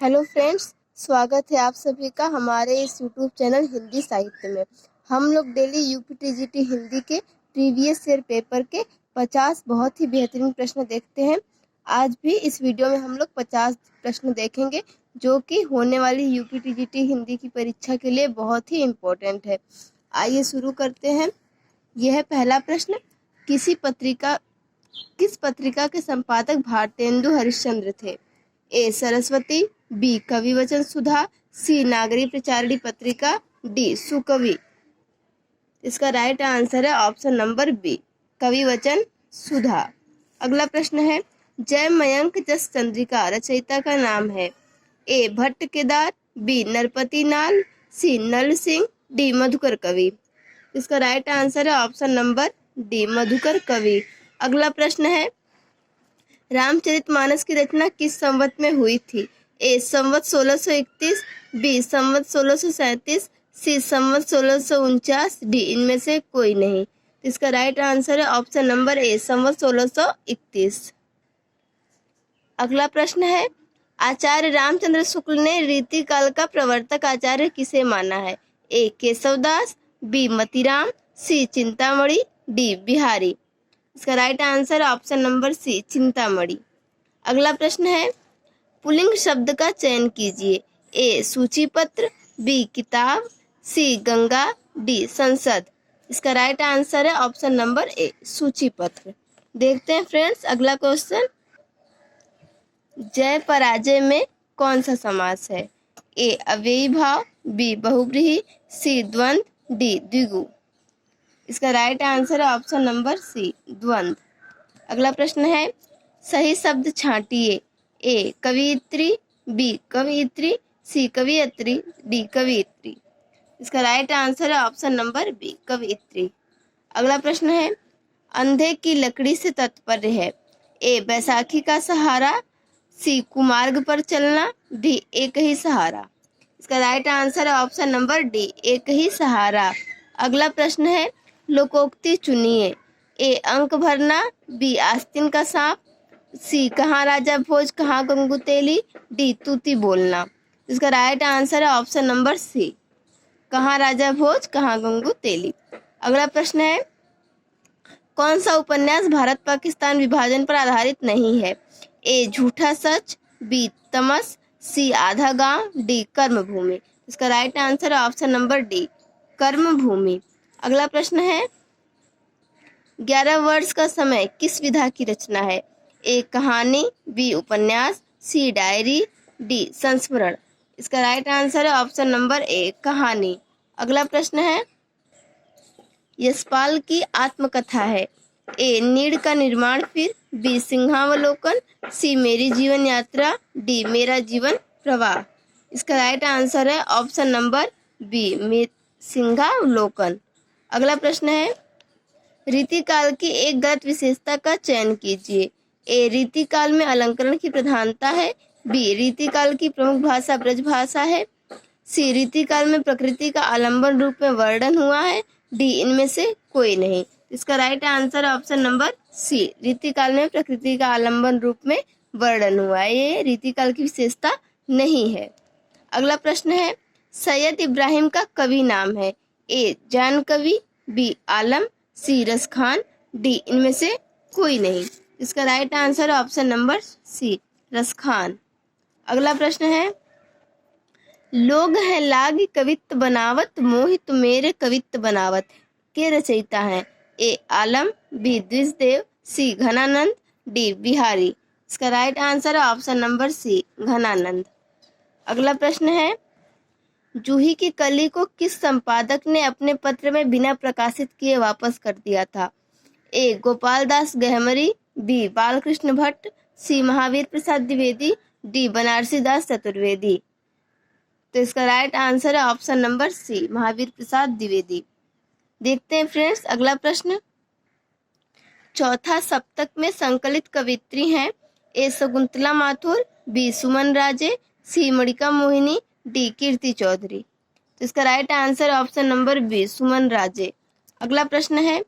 Hello friends, स्वागत है आप सभी का हमारे इस यूट्यूब चैनल हिंदी साहित्य में। हम लोग डेली यूपीटीजीटी हिंदी के प्रीवियस ईयर पेपर के 50 बहुत ही बेहतरीन प्रश्न देखते हैं। आज भी इस वीडियो में हम लोग 50 प्रश्न देखेंगे जो कि होने वाली यूपीटीजीटी हिंदी की परीक्षा के लिए बहुत ही इम्पोर्टेंट है। आइए शुरू करते हैं। यह है पहला प्रश्न। किस पत्रिका के संपादक भारतेंदु हरिश्चंद्र थे? ए सरस्वती, बी कवि वचन सुधा, सी नागरी प्रचारिणी पत्रिका, डी सुकवि। इसका राइट आंसर है ऑप्शन नंबर बी, कवि वचन सुधा। अगला प्रश्न है, जय मयंक जस चंद्रिका रचयिता का नाम है? ए भट्ट केदार, बी नरपति नाल, सी नल सिंह, डी मधुकर कवि। इसका राइट आंसर है ऑप्शन नंबर डी, मधुकर कवि। अगला प्रश्न है, रामचरितमानस की रचना किस संवत में हुई थी? ए संवत 1631, बी संवत 1637, सी संवत 1649, डी इनमें से कोई नहीं। इसका राइट आंसर है ऑप्शन नंबर ए, संवत 1631। अगला प्रश्न है, आचार्य रामचंद्र शुक्ल ने रीतिकाल का प्रवर्तक आचार्य किसे माना है? A Keshavdas, B Matiram, C Chintamani, D Bihari. इसका right answer option number C, Chintamani. अगला प्रश्न है, पुल्लिंग शब्द का चयन कीजिए। ए सूचीपत्र, बी किताब, सी गंगा, डी संसद। इसका राइट आंसर है ऑप्शन नंबर ए, सूचीपत्र। देखते हैं फ्रेंड्स अगला क्वेश्चन। जय पराजय में कौन सा समास है? ए अव्ययी भाव, बी बहुव्रीहि, सी द्वंद्व, डी द्विगु। इसका राइट आंसर है ऑप्शन नंबर सी, द्वंद्व। अगला प्रश्न है, सही शब्द छांटिए। ए कवियत्री, बी कवियत्री, सी कवियत्री, डी कवियत्री। इसका राइट आंसर है ऑप्शन नंबर बी, कवियत्री। अगला प्रश्न है, अंधे की लकड़ी से तात्पर्य है? ए बैसाखी का सहारा, सी कुमार्ग पर चलना, डी एक ही सहारा। इसका राइट आंसर है ऑप्शन नंबर डी, एक ही सहारा। अगला प्रश्न है, लोकोक्ति चुनिए। ए अंक भरना, बी आस्तीन का सांप, सी कहाँ राजा भोज कहाँ गंगू तेली, डी तूती बोलना। इसका राइट आंसर है ऑप्शन नंबर सी, कहाँ राजा भोज कहाँ गंगू तेली। अगला प्रश्न है, कौन सा उपन्यास भारत पाकिस्तान विभाजन पर आधारित नहीं है? ए झूठा सच, बी तमस, सी आधा गांव, डी कर्मभूमि। इसका राइट आंसर है ऑप्शन नंबर डी, कर्मभूमि। अगला प्रश्न है, 11 वर्ष का समय किस विधा की रचना है? ए कहानी, बी उपन्यास, सी डायरी, डी संस्मरण। इसका राइट आंसर है ऑप्शन नंबर ए, कहानी। अगला प्रश्न है, यशपाल की आत्मकथा है? ए नीड़ का निर्माण फिर, बी सिंहावलोकन, सी मेरी जीवन यात्रा, डी मेरा जीवन प्रवाह। इसका राइट आंसर है ऑप्शन नंबर बी, सिंहावलोकन। अगला प्रश्न है, रीतिकाल की एक गलत विशेषता का चयन कीजिए। ए रीतिकाल में अलंकरण की प्रधानता है, बी रीतिकाल की प्रमुख भाषा ब्रज भाषा है, सी रीतिकाल में प्रकृति का आलंबन रूप में वर्णन हुआ है, डी इनमें से कोई नहीं। इसका right answer option number C, Ritikal में प्रकृति का आलंबन रूप में वर्णन हुआ है। ये रीतिकाल की विशेषता नहीं है। अगला प्रश्न है, सैयद इब्राहिम का कवि नाम है? A Jan Kavi, B Alam, C Raskhan, D इनमें से कोई नहीं। इसका right answer option number C, Raskhan. अगला प्रश्न है, लोग हैं लाग कवित्त बनावत, मोहित मेरे कवित्त बनावत के रचयिता हैं? ए आलम, बी द्विजदेव, सी घनानंद, डी बिहारी। इसका राइट आंसर है ऑप्शन नंबर सी, घनानंद। अगला प्रश्न है, जूही की कली को किस संपादक ने अपने पत्र में बिना प्रकाशित किए वापस कर दिया था? ए गोपाल दास गहमरी, बी बालकृष्ण भट्ट, सी महावीर प्रसाद द्विवेदी, डी बनारसी दास चतुर्वेदी। तो इसका राइट आंसर है ऑप्शन नंबर सी, महावीर प्रसाद द्विवेदी। देखते हैं फ्रेंड्स अगला प्रश्न, चौथा सप्तक में संकलित कवित्री हैं? A Shakuntala Mathur, B Suman Raje, C Manika Mohini, D Kirti Chaudhary. तो इसका right answer option number B, Suman Raje. अगला प्रश्न है,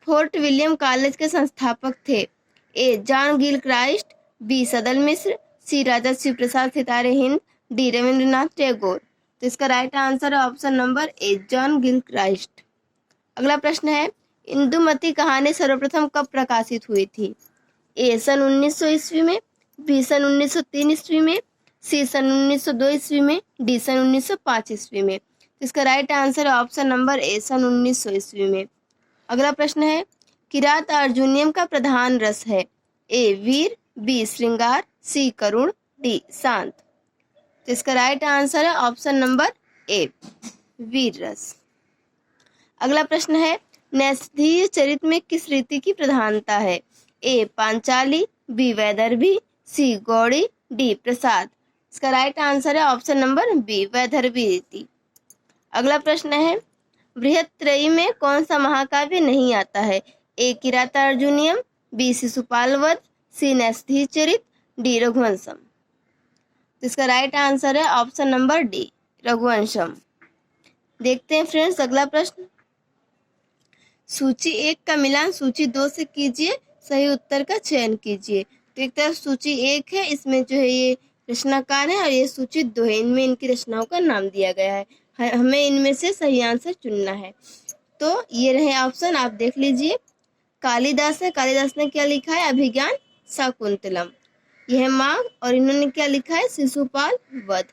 फोर्ट विलियम कॉलेज के संस्थापक थे? A John Gilchrist, B Sadal Mishra, C Raja Shiv Prasad Sitare Hind, D Rabindranath Tagore. तो इसका राइट आंसर है option number A, John Gilchrist. अगला प्रश्न है, इंदुमती कहानी सर्वप्रथम कब प्रकाशित हुई थी? ए सन 1900 ईस्वी में, बी सन 1903 ईस्वी में, सी सन 1902 ईस्वी में, डी सन 1905 ईस्वी में। तो इसका राइट आंसर है ऑप्शन नंबर ए, सन 1900 ईस्वी में। अगला प्रश्न है, किरात अर्जुनियम का प्रधान रस है? ए वीर, बी श्रृंगार, सी करुण, डी शांत। तो इसका राइट आंसर है ऑप्शन नंबर ए, वीर रस। अगला प्रश्न है, नैषधीय चरित्र में किस रीति की प्रधानता है? ए पांचाली, बी वैदर्भी, सी गौड़ी, डी प्रसाद। इसका राइट आंसर है ऑप्शन नंबर बी, वैदर्भी रीति। अगला प्रश्न है, बृहत्त्रयी में कौन सा महाकाव्य नहीं आता है? ए किरातार्जुनीयम, बी शिशुपाल वध, सी नैषधीय चरित, डी रघुवंशम। इसका राइट आंसर है ऑप्शन नंबर डी, रघुवंशम। देखते हैं फ्रेंड्स अगला प्रश्न, सूची 1 का मिलान सूची 2 से कीजिए, सही उत्तर का चयन कीजिए। तो एक तरफ सूची 1 है, इसमें जो है ये रचनाकार है, और ये सूची 2 है, इनमें इनकी रचनाओं का नाम दिया गया है। हमें इनमें से सही आंसर चुनना है। तो ये रहे ऑप्शन, आप देख लीजिए। कालिदास है, कालिदास ने क्या लिखा है? अभिज्ञान शाकुंतलम। यह है माघ, और इन्होंने क्या लिखा है? शिशुपाल वध।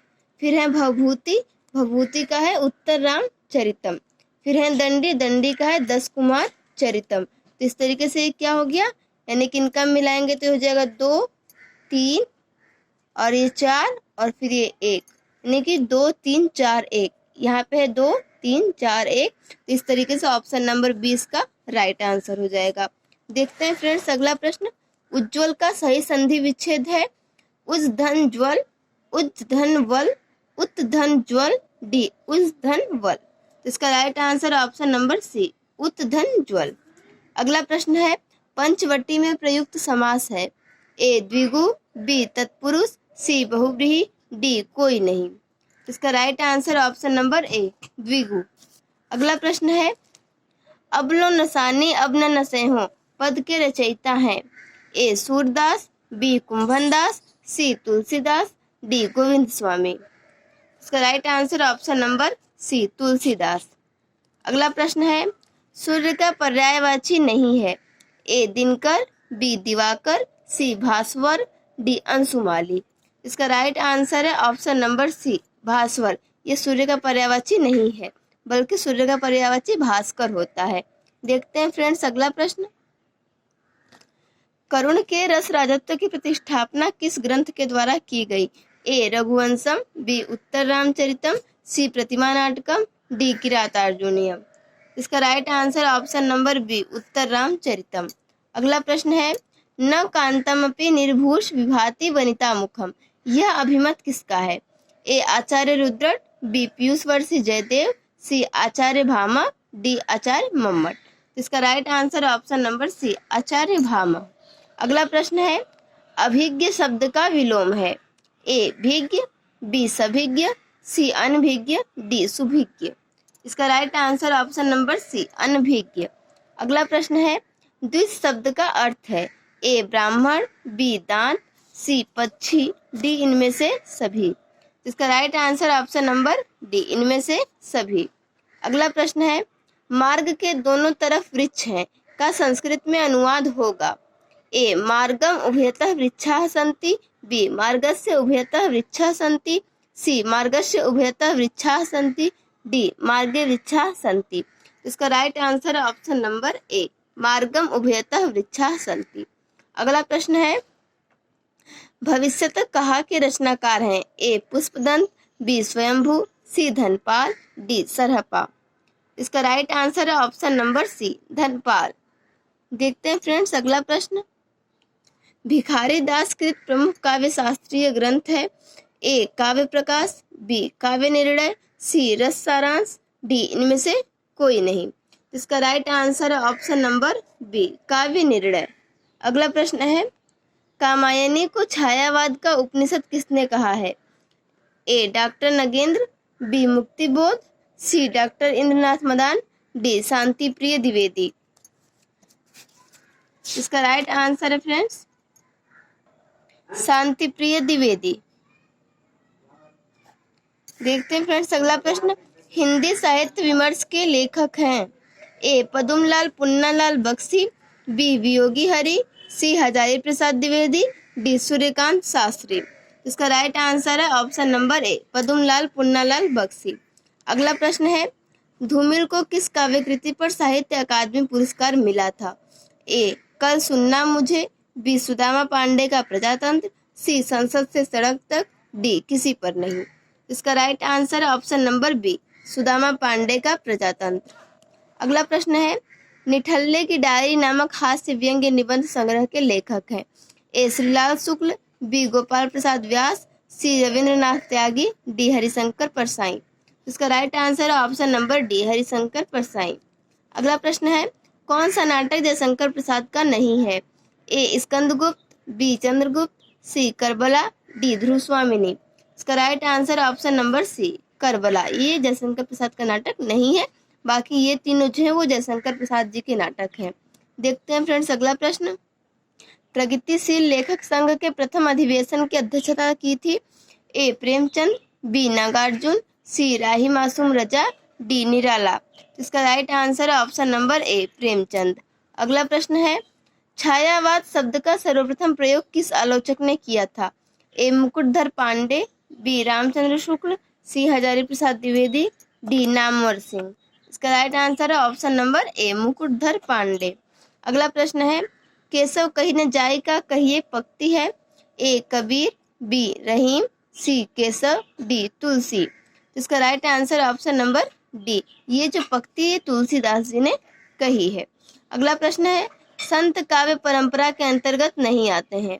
फिर है भवभूति, भवभूति का है उत्तर राम चरितम। फिर है दंडी, दंडी का है 10 कुमार चरितम। तो इस तरीके से क्या हो गया, यानी कि इनका मिलाएंगे तो हो जाएगा 2, 3 और ये 4 और फिर ये 1, यानी कि 2, 3, 4, 1। यहाँ पे है 2, 3, 4, 1। तो इस तरीके से ऑप्शन नंबर 20 का राइट आंसर हो जाएगा। देखते हैं फ्रेंड्स अगला प्रश्न, उज्ज्वल का सही संधि विच्छेद है? उज धन ज्वल, उज धन वल, उत धन ज्वल, डी उज धन वल। तो इसका right answer option number C, उत धन ज्वल। अगला प्रश्न है, पंचवटी में प्रयुक्त समास है? ए द्विगु, बी तत्पुरुष, सी बहुव्रीहि, डी कोई नहीं। इसका right answer option number A, द्विगु। अगला प्रश्न है, अबलो नसानी अब न नसे हो पद के रचयिता हैं? A Surdas, B Kumbhandas, C Tulsidas, D Govind Swami. इसका right answer option number C, Tulsidas. अगला प्रश्न है, सूर्य का पर्यायवाची नहीं है? ए दिनकर, बी दिवाकर, सी भास्वर, डी अंशुमाली। इसका राइट आंसर है ऑप्शन नंबर सी, भास्वर। ये सूर्य का पर्यायवाची नहीं है, बल्कि सूर्य का पर्यायवाची भास्कर होता है। देखते हैं फ्रेंड्स अगला प्रश्न, करुण के रस राजत्व की प्रतिष्ठापना किस ग्रंथ के द्वारा की गई? A Raghuvamsham, B Uttar Ramacharitam, C Pratima Natakam, D Kiratarjuniyam. इसका right answer option number B, Uttar Ramacharitam. अगला प्रश्न है, न कांतमपि निर्भूष विभाति वनिता मुखम, यह अभिमत किसका है? A Acharya Rudrata, B Piyush Varshi Jayadev, C Acharya Bhamah, D Acharya Mammat. इसका right answer option number C, Acharya Bhamah. अगला प्रश्न है, अभिज्ञ शब्द का विलोम है? ए भिज्ञ, बी सभिज्ञ, सी अनभिज्ञ, डी सुभिज्ञ। इसका right answer option number C, अनभिज्ञ। अगला प्रश्न है, द्विज शब्द का अर्थ है? ए ब्राह्मण, बी दान, सी पक्षी, डी इनमें से सभी। इसका right answer option number D, इनमें से सभी। अगला प्रश्न है, मार्ग के दोनों तरफ वृक्ष हैं का संस्कृत में अनुवाद होगा? ए मार्गम उभयतः वृक्षाः सन्ति, बी मार्गस्य उभयतः वृक्षाः सन्ति, सी मार्गस्य उभयतः वृक्षाः सन्ति, डी मार्गे वृक्षाः सन्ति। इसका राइट आंसर है ऑप्शन नंबर ए, मार्गम उभयतः वृक्षाः सन्ति। अगला प्रश्न है, भविष्यतः कहा के रचनाकार हैं? ए पुष्पदंत, बी स्वयंभू, सी धनपाल, डी सरहपा। इसका राइट आंसर है ऑप्शन नंबर सी, धनपाल। देखते हैं फ्रेंड्स अगला प्रश्न, भिखारी दास कृत प्रमुख काव्य शास्त्रीय ग्रंथ है? ए काव्य प्रकाश, बी काव्य निर्णय, सी रस सारांश, डी इनमें से कोई नहीं। इसका राइट आंसर है ऑप्शन नंबर बी, काव्य निर्णय। अगला प्रश्न है, कामायनी को छायावाद का उपनिषद किसने कहा है? ए डॉक्टर नगेंद्र, बी मुक्तिबोध, सी डॉक्टर इंद्रनाथ मदान, डी शांति प्रिय द्विवेदी। इसका राइट आंसर है फ्रेंड्स शांति प्रिय द्विवेदी। देखते हैं फ्रेंड्स अगला प्रश्न। हिंदी साहित्य विमर्श के लेखक हैं। A Padumlal Punnalal Bakshi, B Viyogi Hari, C Hazari Prasad Dwivedi, D Suryakant Shastri. इसका राइट आंसर है option number A Padumlal Punnalal Bakshi. अगला प्रश्न है, धूमिल को किस काव्य कृति पर साहित्य अकादमी पुरस्कार मिला था? ए कल सुनना मुझे, बी सुदामा पांडे का प्रजातंत्र, सी संसद से सड़क तक, डी किसी पर नहीं। इसका राइट आंसर है option number B Sudama Pandey का प्रजातंत्र। अगला प्रश्न है, निठल्ले की डायरी नामक हास्य व्यंग्य निबंध संग्रह के लेखक हैं। ए श्रीलाल शुक्ल, बी गोपाल प्रसाद व्यास, सी रविंद्रनाथ त्यागी, डी हरिशंकर परसाई। इसका राइट आंसर है option number D Harishankar Parsai. अगला प्रश्न है, कौन सा नाटक जयशंकर प्रसाद का नहीं है? A Skandagupta, B Chandragupta, C Karbala, D Dhruvswamini. इसका right answer option number C Karbala. ये जयशंकर प्रसाद का नाटक नहीं है, बाकी ये तीनों जो है वो जयशंकर प्रसाद जी के नाटक हैं। देखते हैं फ्रेंड्स अगला प्रश्न। प्रगतिशील लेखक संघ के प्रथम अधिवेशन की अध्यक्षता की थी? ए प्रेमचंद, बी नागार्जुन, सी राही मासूम रजा, डी निराला। इसका राइट आंसर है ऑप्शन नंबर ए प्रेमचंद। अगला प्रश्न है, छायावाद शब्द का सर्वप्रथम प्रयोग किस आलोचक ने किया था? A Mukutdhar Pandey, B Ramchandra Shukla, C Hazari Prasad Dwivedi, D Namvar Singh. इसका राइट आंसर है option number A Mukutdhar Pandey. अगला प्रश्न है, केशव कही न जाए का कहिए पक्ति है? ए कबीर, बी रहीम, सी केशव, डी तुलसी। इसका right answer option number D, ये जो पक्ति है तुलसीदास जी ने कही है। अगला प्रश्न है, संत काव्य परंपरा के अंतर्गत नहीं आते हैं?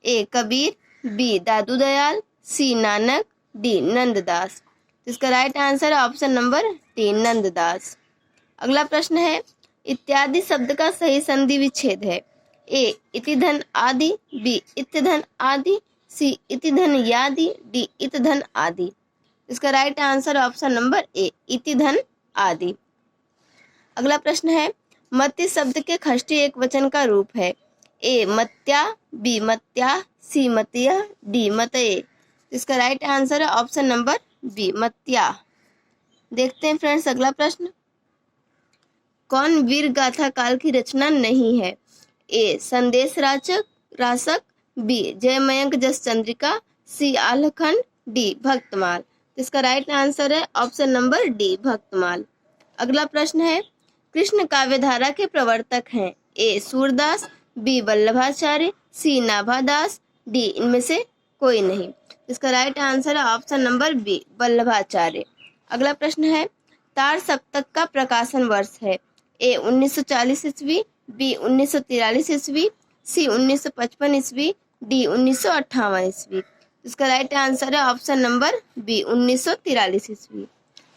ए कबीर, बी दादू दयाल, सी नानक, डी नंददास। इसका right answer option number D Nanddas. अगला प्रश्न है, इत्यादि शब्द का सही संधि विच्छेद है? ए इतिधन आदि, बी इत्यधन आदि, सी इतिधन यादि, डी इतधन आदि। इसका right answer option number A इतिधन आदि। अगला प्रश्न है, मत्ती शब्द के खष्टी एक वचन का रूप है? ए मत्या, बी मत्या, सी मतिया, डी मतये। इसका राइट आंसर है ऑप्शन नंबर बी मत्या। देखते हैं फ्रेंड्स अगला प्रश्न, कौन वीर गाथा काल की रचना नहीं है? ए संदेश रासक, बी जय मयंक जस चंद्रिका, सी आल्हखंड, डी भक्तमाल। इसका राइट आंसर है ऑप्शन नंबर डी भक्तमाल। अगला प्रश्न है, कृष्ण काव्यधारा के प्रवर्तक हैं? A Surdas, B Vallabhacharya, C Nabhadas, D इनमें से कोई नहीं। इसका राइट आंसर है ऑप्शन नंबर बी वल्लभाचार्य। अगला प्रश्न है, तार सप्तक का प्रकाशन वर्ष है? ए 1940 ईस्वी, बी 1943 ईस्वी, सी 1955 ईस्वी, डी 1958 ईस्वी। इसका राइट आंसर है ऑप्शन नंबर बी 1943 ईस्वी।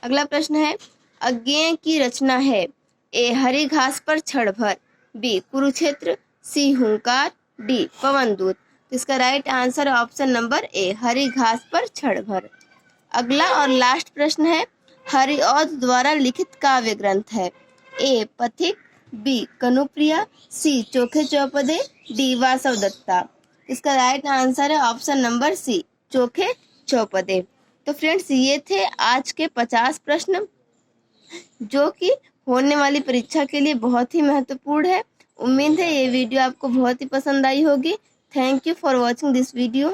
अगला प्रश्न है, अज्ञेय की रचना है? ए हरी घास पर क्षण भर, बी कुरुक्षेत्र, सी हुंकार, डी पवनदूत। इसका right answer option number A Hari Ghas Par क्षण भर। अगला और लास्ट प्रश्न है, हरिऔध द्वारा लिखित काव्य ग्रंथ है? ए पथिक, बी कनुप्रिया, सी चोखे चौपदे, डी वासव दत्ता। इसका राइट आंसर है ऑप्शन नंबर सी चोखे चौपदे। तो फ्रेंड्स ये थे आज के 50 प्रश्न जो कि होने वाली परीक्षा के लिए बहुत ही महत्वपूर्ण है। उम्मीद है ये वीडियो आपको बहुत ही पसंद आई होगी। Thank you for watching this video.